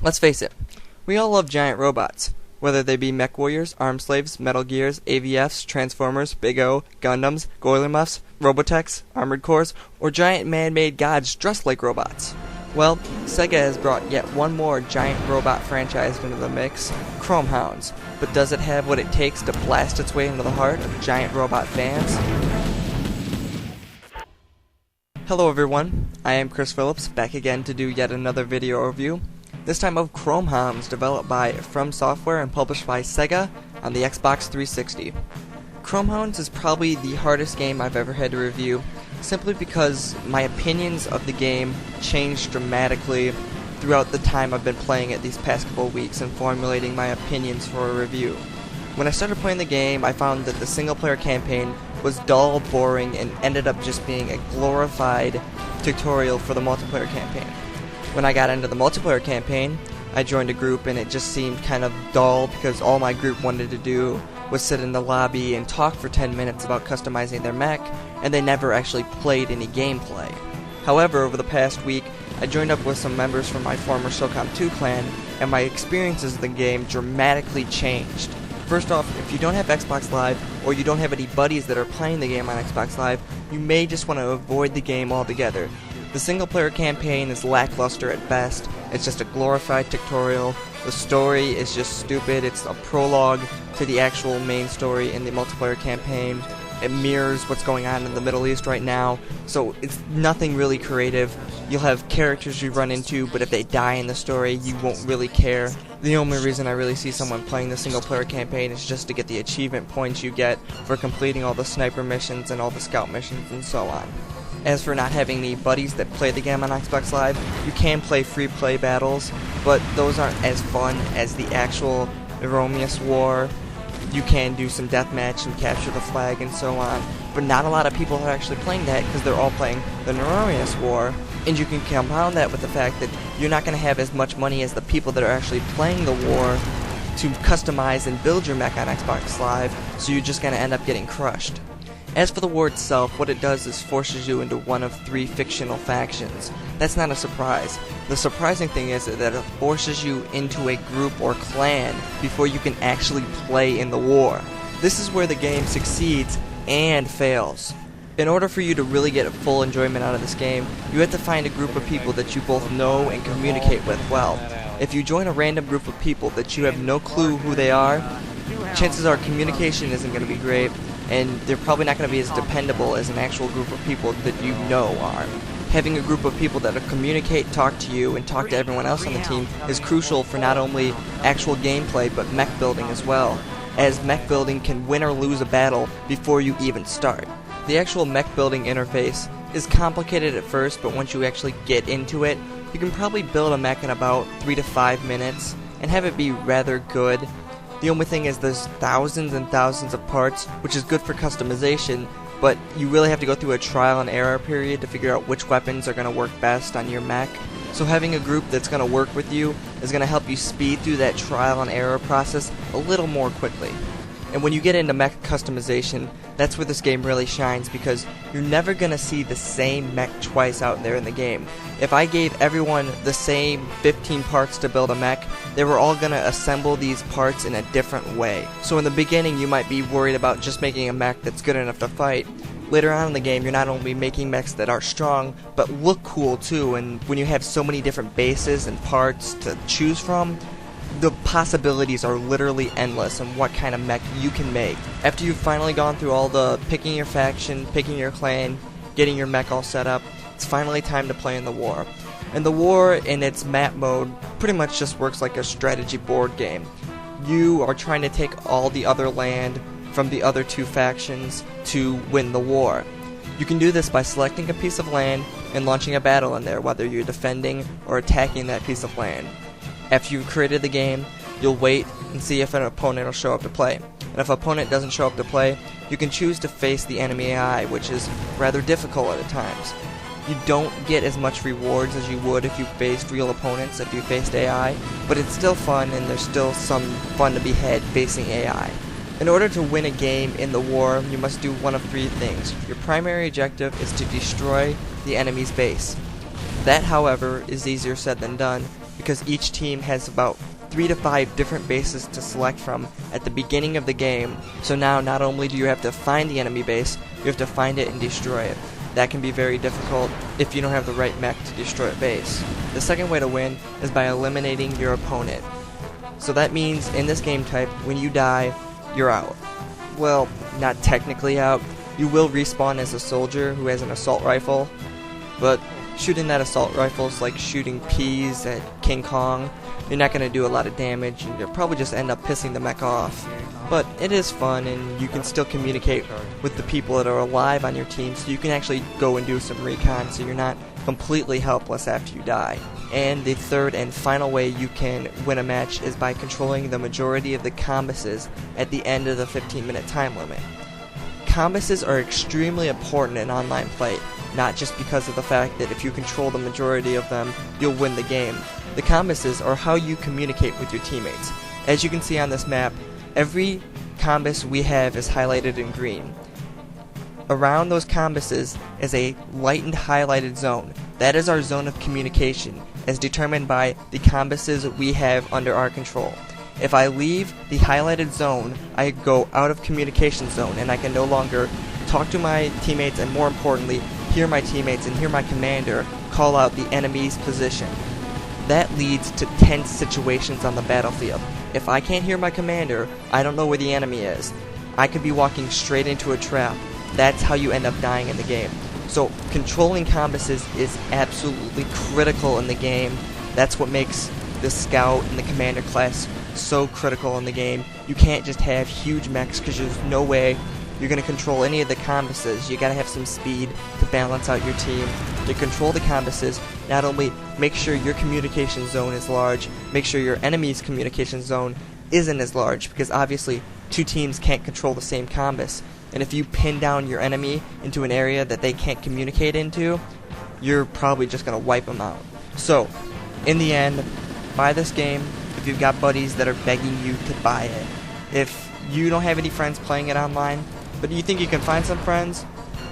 Let's face it, we all love giant robots. Whether they be mech warriors, arm slaves, Metal Gears, AVFs, Transformers, Big O, Gundams, Goilermuffs, Robotechs, Armored Cores, or giant man-made gods dressed like robots. Well, Sega has brought yet one more giant robot franchise into the mix, Chromehounds. But does it have what it takes to blast its way into the heart of giant robot fans? Hello everyone, I am Chris Phillips, back again to do yet another video review. This time of Chromehounds, developed by From Software and published by Sega on the Xbox 360. Chromehounds is probably the hardest game I've ever had to review, simply because my opinions of the game changed dramatically throughout the time I've been playing it these past couple of weeks and formulating my opinions for a review. When I started playing the game, I found that the single-player campaign was dull, boring, and ended up just being a glorified tutorial for the multiplayer campaign. When I got into the multiplayer campaign, I joined a group and it just seemed kind of dull because all my group wanted to do was sit in the lobby and talk for 10 minutes about customizing their mech, and they never actually played any gameplay. However, over the past week, I joined up with some members from my former SOCOM 2 clan, and my experiences of the game dramatically changed. First off, if you don't have Xbox Live, or you don't have any buddies that are playing the game on Xbox Live, you may just want to avoid the game altogether. The single-player campaign is lackluster at best. It's just a glorified tutorial. The story is just stupid. It's a prologue to the actual main story in the multiplayer campaign. It mirrors what's going on in the Middle East right now, so it's nothing really creative. You'll have characters you run into, but if they die in the story, you won't really care. The only reason I really see someone playing the single-player campaign is just to get the achievement points you get for completing all the sniper missions and all the scout missions and so on. As for not having any buddies that play the game on Xbox Live, you can play free play battles, but those aren't as fun as the actual erroneous war. You can do some deathmatch and capture the flag and so on, but not a lot of people are actually playing that because they're all playing the erroneous war. And you can compound that with the fact that you're not going to have as much money as the people that are actually playing the war to customize and build your mech on Xbox Live, so you're just going to end up getting crushed. As for the war itself, what it does is forces you into one of 3 fictional factions. That's not a surprise. The surprising thing is that it forces you into a group or clan before you can actually play in the war. This is where the game succeeds and fails. In order for you to really get full enjoyment out of this game, you have to find a group of people that you both know and communicate with well. If you join a random group of people that you have no clue who they are, chances are communication isn't going to be great, and they're probably not going to be as dependable as an actual group of people that you know are. Having a group of people that communicate, talk to you, and talk to everyone else on the team is crucial for not only actual gameplay, but mech building as well, as mech building can win or lose a battle before you even start. The actual mech building interface is complicated at first, but once you actually get into it, you can probably build a mech in about 3 to 5 minutes, and have it be rather good. The only thing is there's thousands and thousands of parts, which is good for customization, but you really have to go through a trial and error period to figure out which weapons are going to work best on your mech. So having a group that's going to work with you is going to help you speed through that trial and error process a little more quickly. And when you get into mech customization, that's where this game really shines, because you're never going to see the same mech twice out there in the game. If I gave everyone the same 15 parts to build a mech, they were all going to assemble these parts in a different way. So in the beginning, you might be worried about just making a mech that's good enough to fight. Later on in the game, you're not only making mechs that are strong, but look cool too, and when you have so many different bases and parts to choose from, the possibilities are literally endless in what kind of mech you can make. After you've finally gone through all the picking your faction, picking your clan, getting your mech all set up, it's finally time to play in the war. And the war in its map mode pretty much just works like a strategy board game. You are trying to take all the other land from the other 2 factions to win the war. You can do this by selecting a piece of land and launching a battle in there, whether you're defending or attacking that piece of land. After you've created the game, you'll wait and see if an opponent will show up to play. And if an opponent doesn't show up to play, you can choose to face the enemy AI, which is rather difficult at times. You don't get as much rewards as you would if you faced real opponents, if you faced AI, but it's still fun and there's still some fun to be had facing AI. In order to win a game in the war, you must do one of 3 things. Your primary objective is to destroy the enemy's base. That, however, is easier said than done, because each team has about 3 to 5 different bases to select from at the beginning of the game. So now not only do you have to find the enemy base, you have to find it and destroy it. That can be very difficult if you don't have the right mech to destroy a base. The second way to win is by eliminating your opponent. So that means in this game type, when you die, you're out. Well, not technically out. You will respawn as a soldier who has an assault rifle, but shooting that assault rifle is like shooting peas at King Kong. You're not going to do a lot of damage, and you'll probably just end up pissing the mech off. But it is fun, and you can still communicate with the people that are alive on your team, so you can actually go and do some recon, so you're not completely helpless after you die. And the third and final way you can win a match is by controlling the majority of the combuses at the end of the 15-minute time limit. Combuses are extremely important in online play, not just because of the fact that if you control the majority of them, you'll win the game. The combuses are how you communicate with your teammates. As you can see on this map, every combus we have is highlighted in green. Around those combuses is a light and highlighted zone. That is our zone of communication, as determined by the combuses we have under our control. If I leave the highlighted zone, I go out of communication zone, and I can no longer talk to my teammates, and more importantly, hear my teammates and hear my commander call out the enemy's position. That leads to tense situations on the battlefield. If I can't hear my commander, I don't know where the enemy is. I could be walking straight into a trap. That's how you end up dying in the game. So controlling combuses is absolutely critical in the game. That's what makes the scout and the commander class so critical in the game. You can't just have huge mechs because there's no way you're going to control any of the combuses. You got to have some speed to balance out your team. To control the combuses, not only make sure your communication zone is large, make sure your enemy's communication zone isn't as large, because obviously two teams can't control the same combus. And if you pin down your enemy into an area that they can't communicate into, you're probably just going to wipe them out. So, in the end, buy this game if you've got buddies that are begging you to buy it. If you don't have any friends playing it online, but you think you can find some friends,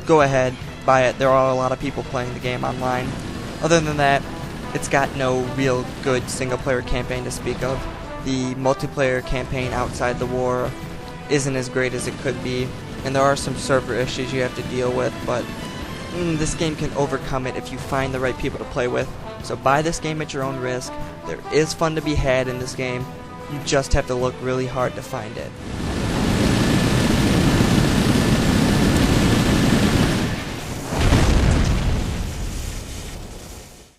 go ahead, buy it. There are a lot of people playing the game online. Other than that, it's got no real good single-player campaign to speak of. The multiplayer campaign outside the war isn't as great as it could be, and there are some server issues you have to deal with, but this game can overcome it if you find the right people to play with. So buy this game at your own risk. There is fun to be had in this game. You just have to look really hard to find it.